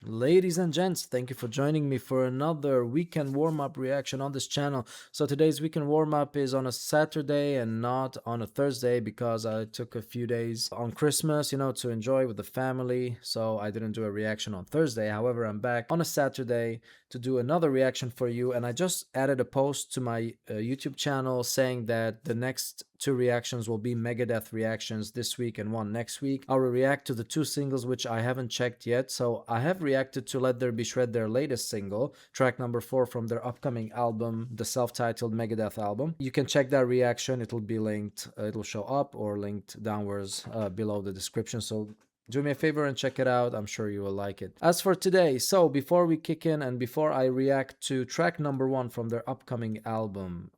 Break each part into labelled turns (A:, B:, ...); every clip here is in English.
A: Ladies and gents, thank you for joining me for another weekend warm-up reaction on this channel. So today's weekend warm-up is on a Saturday and not on a Thursday because I took a few days on Christmas, to enjoy with the family. So I didn't do a reaction on Thursday. However, I'm back on a Saturday to do another reaction for you. And I just added a post to my YouTube channel saying that the next two reactions will be Megadeth reactions this week and one next week. I will react to the two singles which I haven't checked yet. So I have reacted to Let There Be Shred, their latest single, track number 4 from their upcoming album, the self-titled Megadeth album. You can check that reaction. It'll be linked, it'll show up or linked downwards below the description. So do me a favor and check it out. I'm sure you will like it. As for today, so before we kick in and before I react to track number 1 from their upcoming album,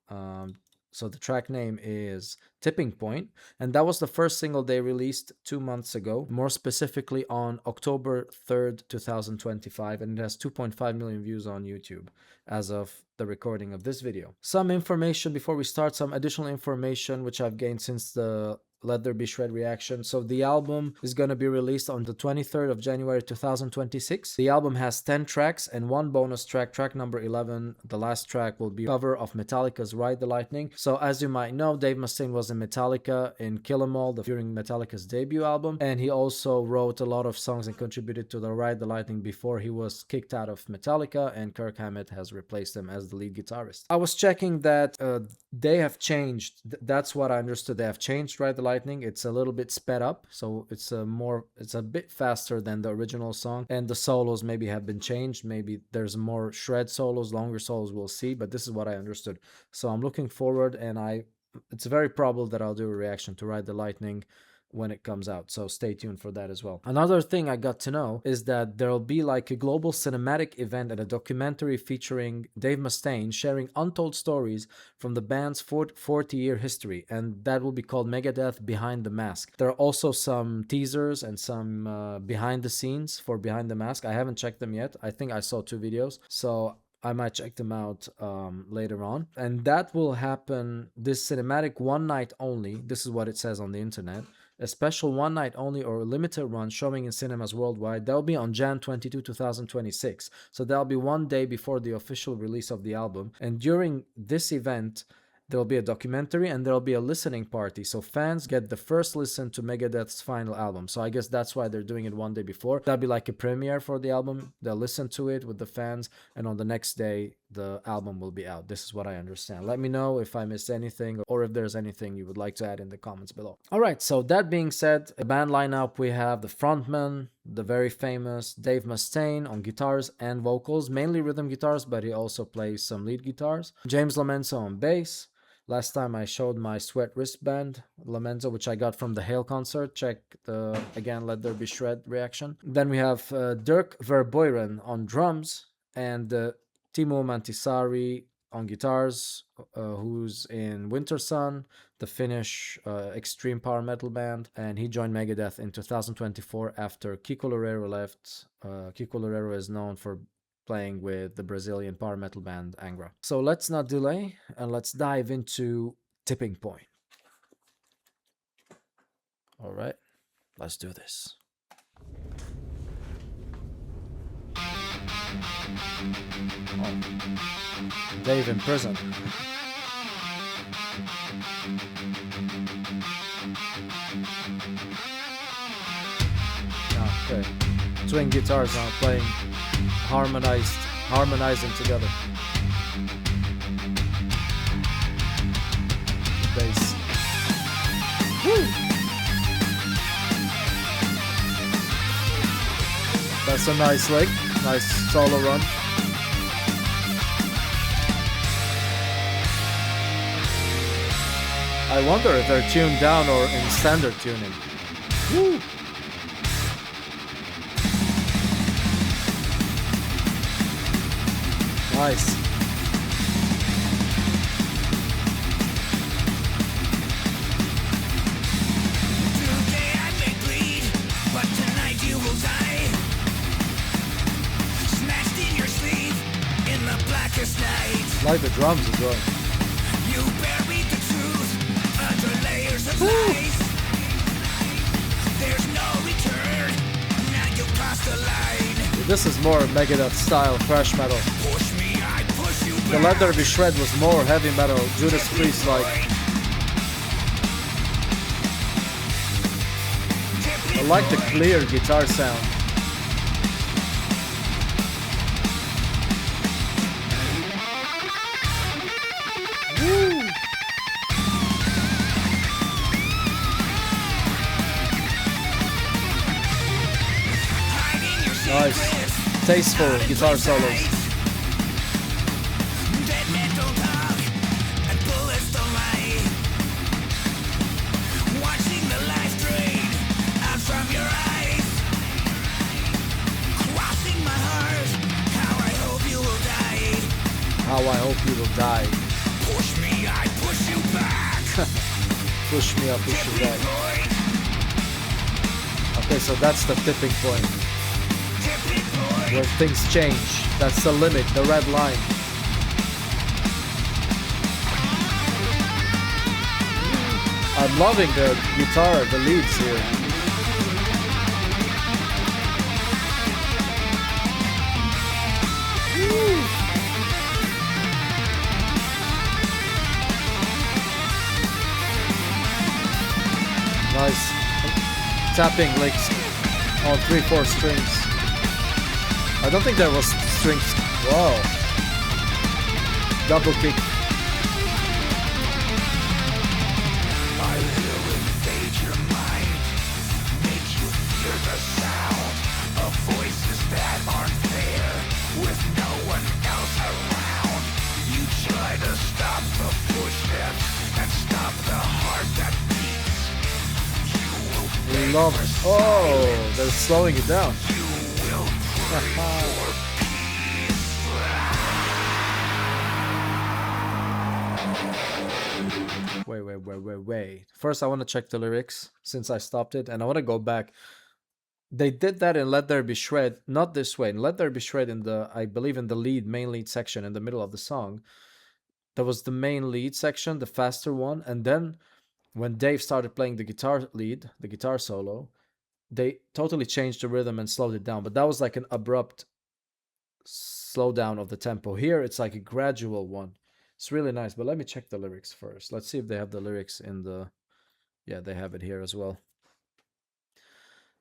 A: so the track name is Tipping Point, and that was the first single they released 2 months ago, more specifically on October 3rd, 2025, and it has 2.5 million views on YouTube as of the recording of this video. Some information before we start, some additional information which I've gained since the Let There Be Shred reaction. So the album is going to be released on the 23rd of January 2026. The album has 10 tracks and one bonus track, track number 11. The last track will be a cover of Metallica's Ride the Lightning. So as you might know, Dave Mustaine was in Metallica in Kill 'Em All during Metallica's debut album, and he also wrote a lot of songs and contributed to the Ride the Lightning before he was kicked out of Metallica, and Kirk Hammett has replaced him as the lead guitarist. I was checking that they have changed. That's what I understood. They have changed Ride the Lightning. It's a little bit sped up, so it's a bit faster than the original song, and the solos maybe have been changed. Maybe there's more shred solos, longer solos, we'll see, but this is what I understood. So I'm looking forward, and it's very probable that I'll do a reaction to Ride the Lightning when it comes out, so stay tuned for that as well. Another thing I got to know is that there'll be like a global cinematic event and a documentary featuring Dave Mustaine sharing untold stories from the band's 40-year history, and that will be called Megadeth Behind the Mask. There are also some teasers and some behind the scenes for Behind the Mask. I haven't checked them yet. I think I saw 2 videos, so I might check them out later on. And that will happen, this cinematic one night only. This is what it says on the internet. A special one night only or a limited run showing in cinemas worldwide. That'll be on Jan 22, 2026. So that'll be one day before the official release of the album. And during this event, there'll be a documentary and there'll be a listening party. So fans get the first listen to Megadeth's final album. So I guess that's why they're doing it one day before. That'll be like a premiere for the album. They'll listen to it with the fans, and on the next day, the album will be out. This is what I understand. Let me know if I missed anything or if there's anything you would like to add in the comments below. All right, so that being said, a band lineup, we have the frontman, the very famous Dave Mustaine on guitars and vocals, mainly rhythm guitars, but he also plays some lead guitars. James Lomenzo on bass. Last time I showed my sweat wristband, Lomenzo, which I got from the Hail concert. Check the, again, Let There Be Shred reaction. Then we have Dirk Verboyren on drums and Timo Mantisari on guitars, who's in Winter Sun, the Finnish extreme power metal band, and he joined Megadeth in 2024 after Kiko Loureiro left. Kiko Loureiro is known for playing with the Brazilian power metal band Angra. So let's not delay and let's dive into Tipping Point. All right, let's do this. Oh. Dave in prison. Okay. Twin guitars are playing harmonizing together. Bass. Woo! That's a nice lick, nice solo run. I wonder if they're tuned down or in standard tuning. Woo! Nice.
B: Today I may bleed, but tonight you will die. Smashed in your sleeve in the blackest night.
A: Like the drums as well.
B: You buried the truth under layers of lies. There's no return. Now you crossed the line.
A: This is more Megadeth style thrash metal.
B: Push me, I push you
A: The
B: back.
A: Let There Be Shred was more heavy metal, Judas Priest like. I like the clear guitar sound. Woo. Nice, tasteful guitar solos.
B: Dead metal talk and bullets don't lie. Watching the light drain out from your eyes. Crossing my heart, how I hope you will die.
A: How I hope you will die.
B: Push me, I push you back.
A: Push me, I'll push you back.
B: Point,
A: Okay, so that's the tipping point.
B: tipping point.
A: Where things change. That's the limit, the red line. I'm loving the guitar, the leads here. Woo. Nice. Tapping licks on 3/4 strings. I don't think there was strings. Whoa. Double kick.
B: I will invade your mind, make you hear the sound of voices that aren't there, with no one else around. You try to stop the footsteps and stop the heart that beats. You will beg
A: Love.
B: for
A: Oh, they're slowing it down.
B: you will pray for peace.
A: Wait. First, I want to check the lyrics since I stopped it, and I want to go back. They did that in Let There Be Shred, not this way. In Let There Be Shred, in the, I believe, in the main lead section in the middle of the song, there was the main lead section, the faster one, and then when Dave started playing the guitar lead, the guitar solo, they totally changed the rhythm and slowed it down. But that was like an abrupt slowdown of the tempo. Here, it's like a gradual one. It's really nice, but let me check the lyrics first. Let's see if they have the lyrics in the... Yeah, they have it here as well.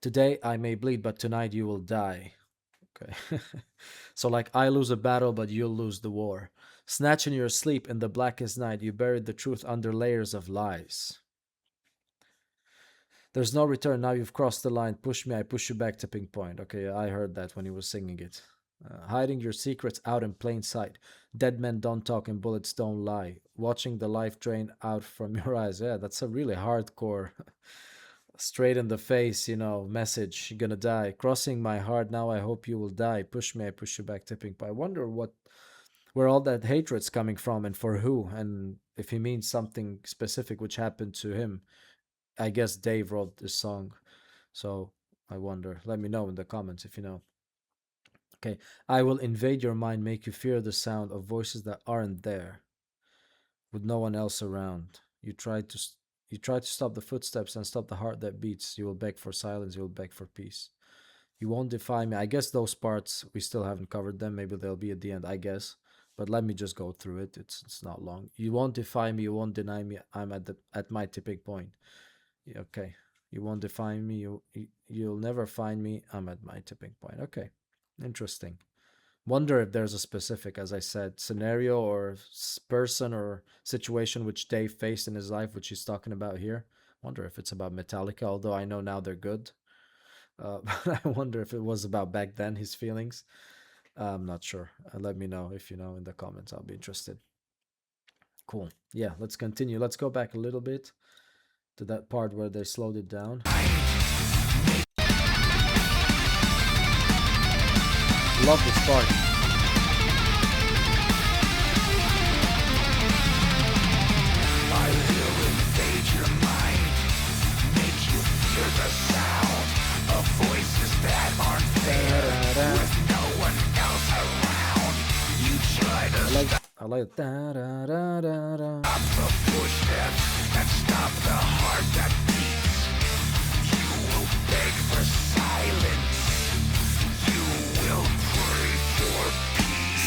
A: Today I may bleed, but tonight you will die. Okay. So like, I lose a battle, but you'll lose the war. Snatching your sleep in the blackest night, you buried the truth under layers of lies. There's no return, now you've crossed the line. Push me, I push you back, tipping point. Okay, I heard that when he was singing it. Hiding your secrets out in plain sight. Dead men don't talk and bullets don't lie. Watching the life drain out from your eyes. Yeah, that's a really hardcore, straight in the face, you know, message. You're gonna die. Crossing my heart, now I hope you will die. Push me, I push you back, tipping point. I wonder where all that hatred's coming from and for who, and if he means something specific which happened to him. I guess Dave wrote this song, so I wonder. Let me know in the comments if you know. Okay, I will invade your mind, make you fear the sound of voices that aren't there, with no one else around. You try to stop the footsteps and stop the heart that beats. You will beg for silence. You will beg for peace. You won't defy me. I guess those parts we still haven't covered them. Maybe they'll be at the end. I guess, but let me just go through it. It's not long. You won't defy me. You won't deny me. I'm at my tipping point. Yeah, okay. You won't define me. You'll never find me. I'm at my tipping point. Okay. Interesting. Wonder if there's a specific, as I said, scenario or person or situation which Dave faced in his life, which he's talking about here. Wonder if it's about Metallica, although I know now they're good. But I wonder if it was about back then, his feelings. I'm not sure. Let me know if you know in the comments. I'll be interested. Cool. Yeah, let's continue. Let's go back a little bit to that part where they slowed it down. Love this part.
B: I will invade your mind, make you hear the sound of voices that aren't there, with no one else around. You try to
A: I like da da da da da.
B: stop the footsteps and stop the heart that beats. You will beg for silence. You will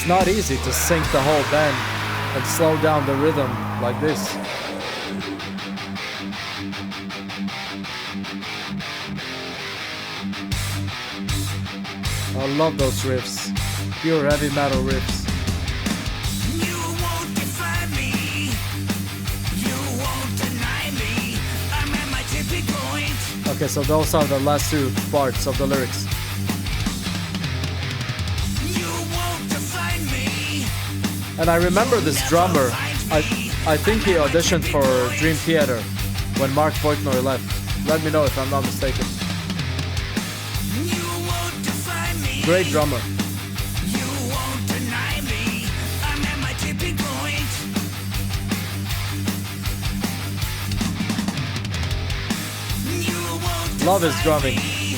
A: It's not easy to sync the whole band and slow down the rhythm like this. I love those riffs. Pure heavy metal riffs.
B: You won't define me. You won't deny me. I'm at my tipping point.
A: Okay, so those are the last two parts of the lyrics.
B: You won't define me.
A: And I remember this drummer. I think he auditioned for Dream Theater when Mark Voigtner left. Let me know if I'm not mistaken.
B: You won't define me.
A: Great drummer.
B: You won't deny me. I'm at my tipping point. You won't
A: Love his
B: define
A: drumming.
B: me.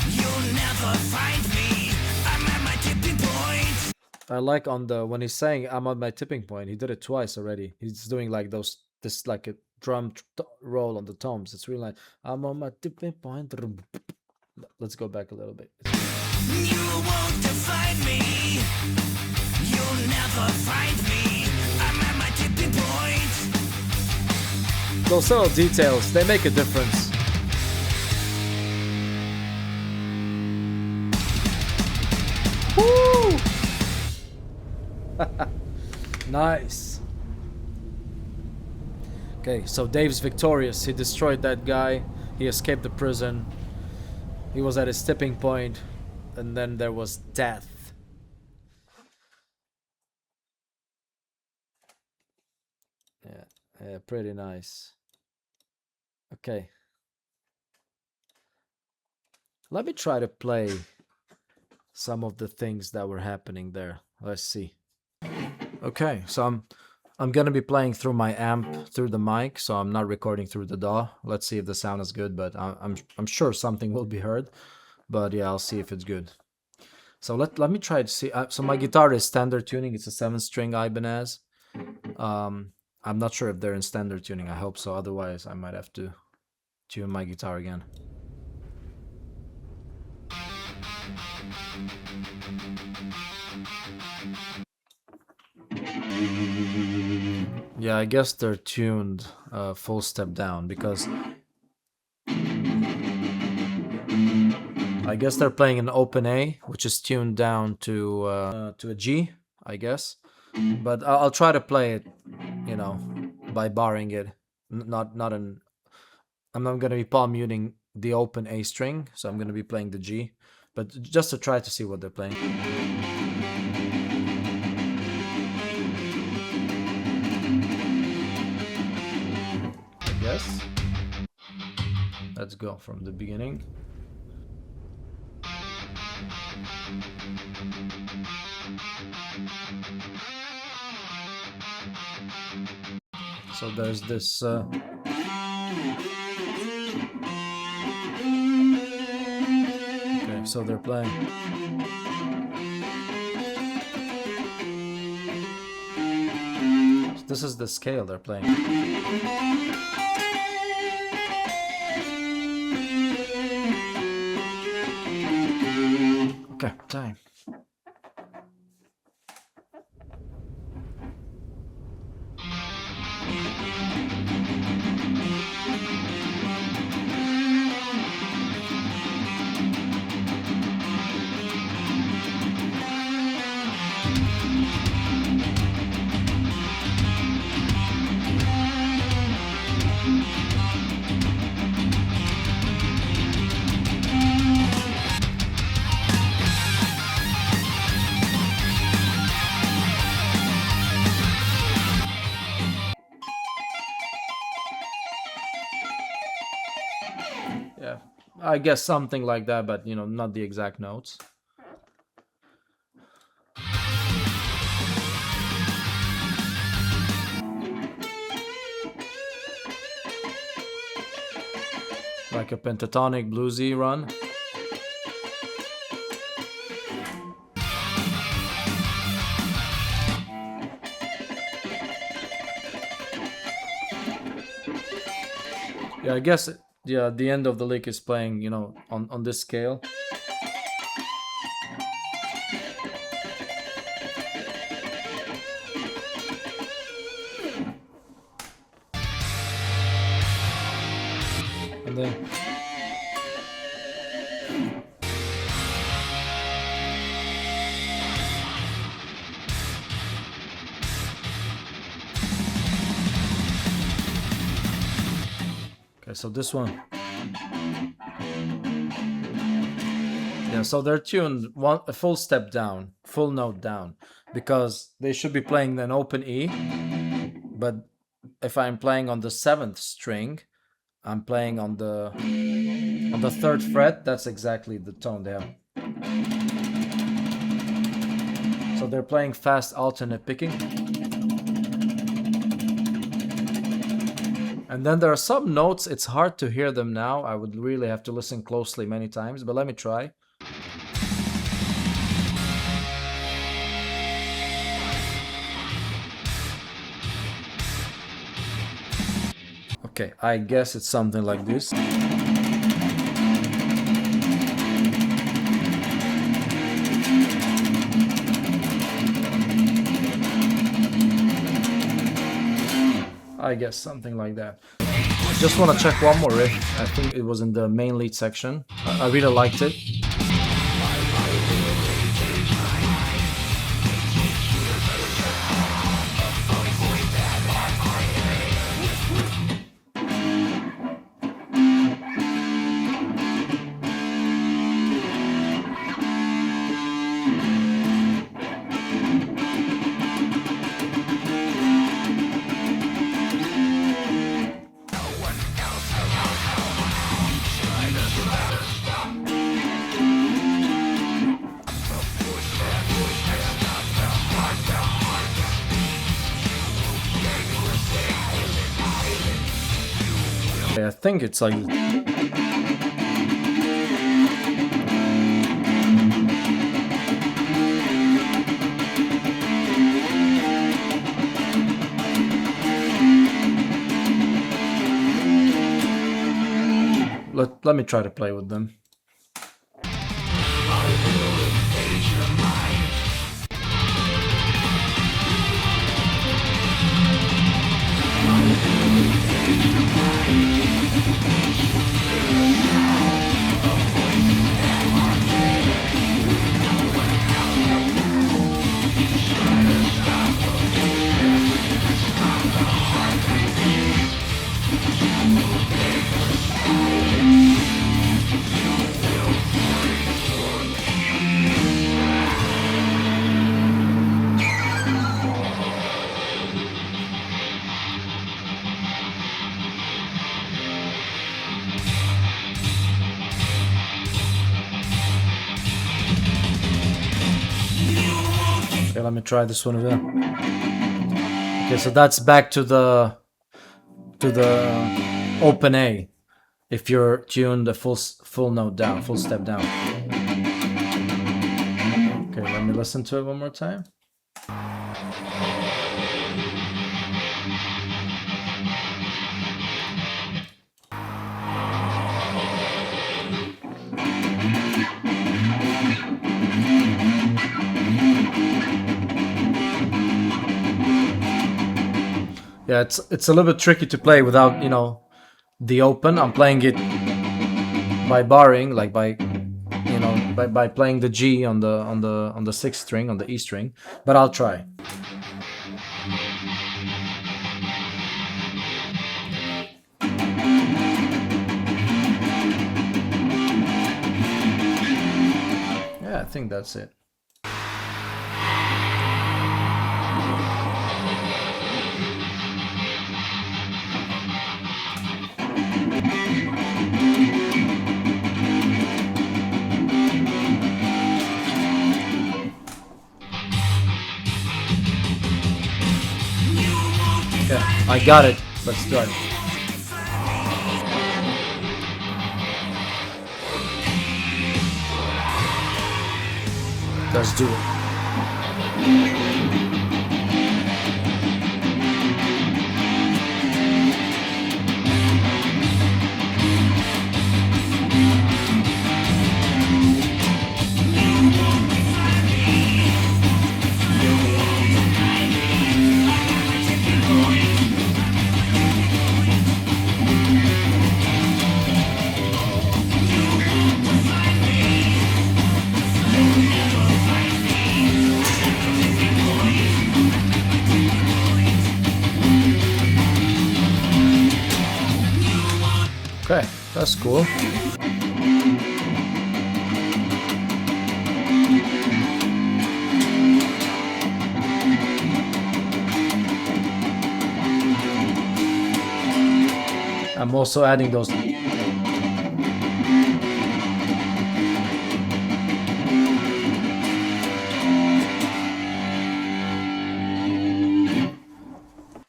B: You'll never find me. I'm at my tipping point.
A: I like on the when he's saying I'm at my tipping point. He did it twice already. He's doing like this like a drum roll on the toms. It's really like I'm on my tipping point. Let's go back a little bit.
B: You won't define me. You'll never find me. I'm at my tipping point.
A: Those little details, they make a difference. Woo! Nice. Okay, so Dave's victorious. He destroyed that guy. He escaped the prison. He was at his tipping point, and then there was death. Yeah, pretty nice. Okay. Let me try to play some of the things that were happening there. Let's see. Okay, so I'm gonna be playing through my amp through the mic, so I'm not recording through the DAW. Let's see if the sound is good, but I'm sure something will be heard. But yeah, I'll see if it's good. So let me try to see. So my guitar is standard tuning. It's a 7-string Ibanez. I'm not sure if they're in standard tuning. I hope so. Otherwise, I might have to tune my guitar again. Yeah, I guess they're tuned full step down because I guess they're playing an open A, which is tuned down to a G, I guess. But I'll try to play it, you know, by barring it. I'm not gonna be palm muting the open A string, so I'm gonna be playing the G, but just to try to see what they're playing. I guess. Let's go from the beginning. So there's this okay, so they're playing. This is the scale they're playing. Okay, time. Yeah, I guess something like that, but you know, not the exact notes. Like a pentatonic bluesy run. Yeah, I guess yeah, the end of the lick is playing, you know, on this scale. Okay, so this one. Yeah, so they're tuned a full step down, full note down, because they should be playing an open E. But if I'm playing on the 7th string, I'm playing on the 3rd fret. That's exactly the tone they have. So they're playing fast alternate picking. And then there are some notes, it's hard to hear them now. I would really have to listen closely many times, but let me try. Okay, I guess it's something like this. I guess something like that. Just want to check one more riff. I think it was in the main lead section. I really liked it. I think it's like... Let me try to play with them. Okay, let me try this one again. Okay, so that's back to the open A. If you're tuned a full note down, full step down. Okay, let me listen to it one more time. Yeah, it's a little bit tricky to play without, you know, the open. I'm playing it by barring, like by, you know, by playing the G on the 6th string, on the E string, but I'll try. Yeah, I think that's it. I got it. Let's start. Let's do it. That's cool. I'm also adding those.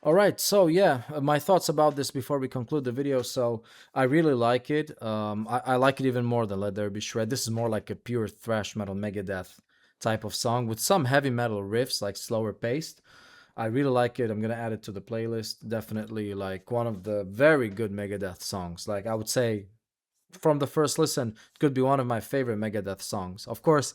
A: All right, so yeah, my thoughts about this before we conclude the video. So I really like it. I like it even more than Let There Be Shred. This is more like a pure thrash metal Megadeth type of song with some heavy metal riffs, like slower paced. I really like it. I'm gonna add it to the playlist. Definitely like one of the very good Megadeth songs. Like I would say from the first listen, it could be one of my favorite Megadeth songs. Of course,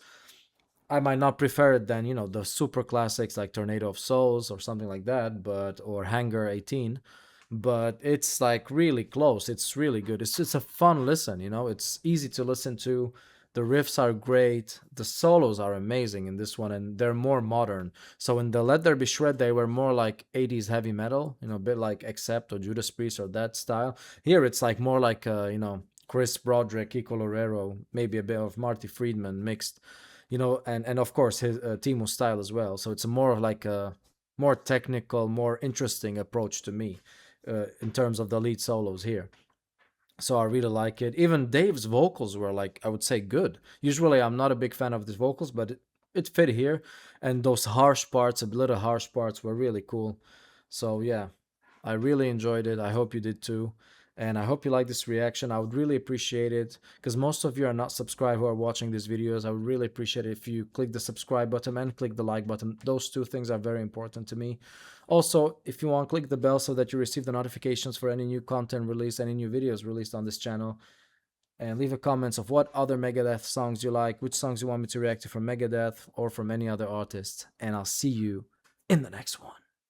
A: I might not prefer it than, the super classics like Tornado of Souls or something like that, but or Hangar 18. But it's like really close. It's really good. It's just a fun listen. It's easy to listen to. The riffs are great. The solos are amazing in this one, and they're more modern. So in the Let There Be Shred, they were more like 80s heavy metal, a bit like Accept or Judas Priest or that style. Here it's like more like Chris Broderick, Kiko Loureiro, maybe a bit of Marty Friedman mixed, and of course his Timo style as well. So it's more of like a more technical, more interesting approach to me in terms of the lead solos here. So I really like it. Even Dave's vocals were like, I would say, good. Usually I'm not a big fan of these vocals, but it fit here, and those harsh parts, a little harsh parts, were really cool. So yeah, I really enjoyed it. I hope you did too. And I hope you like this reaction. I would really appreciate it because most of you are not subscribed who are watching these videos. I would really appreciate it if you click the subscribe button and click the like button. Those two things are very important to me. Also, if you want, click the bell so that you receive the notifications for any new content released, any new videos released on this channel. And leave a comments of what other Megadeth songs you like, which songs you want me to react to from Megadeth or from any other artist. And I'll see you in the next one.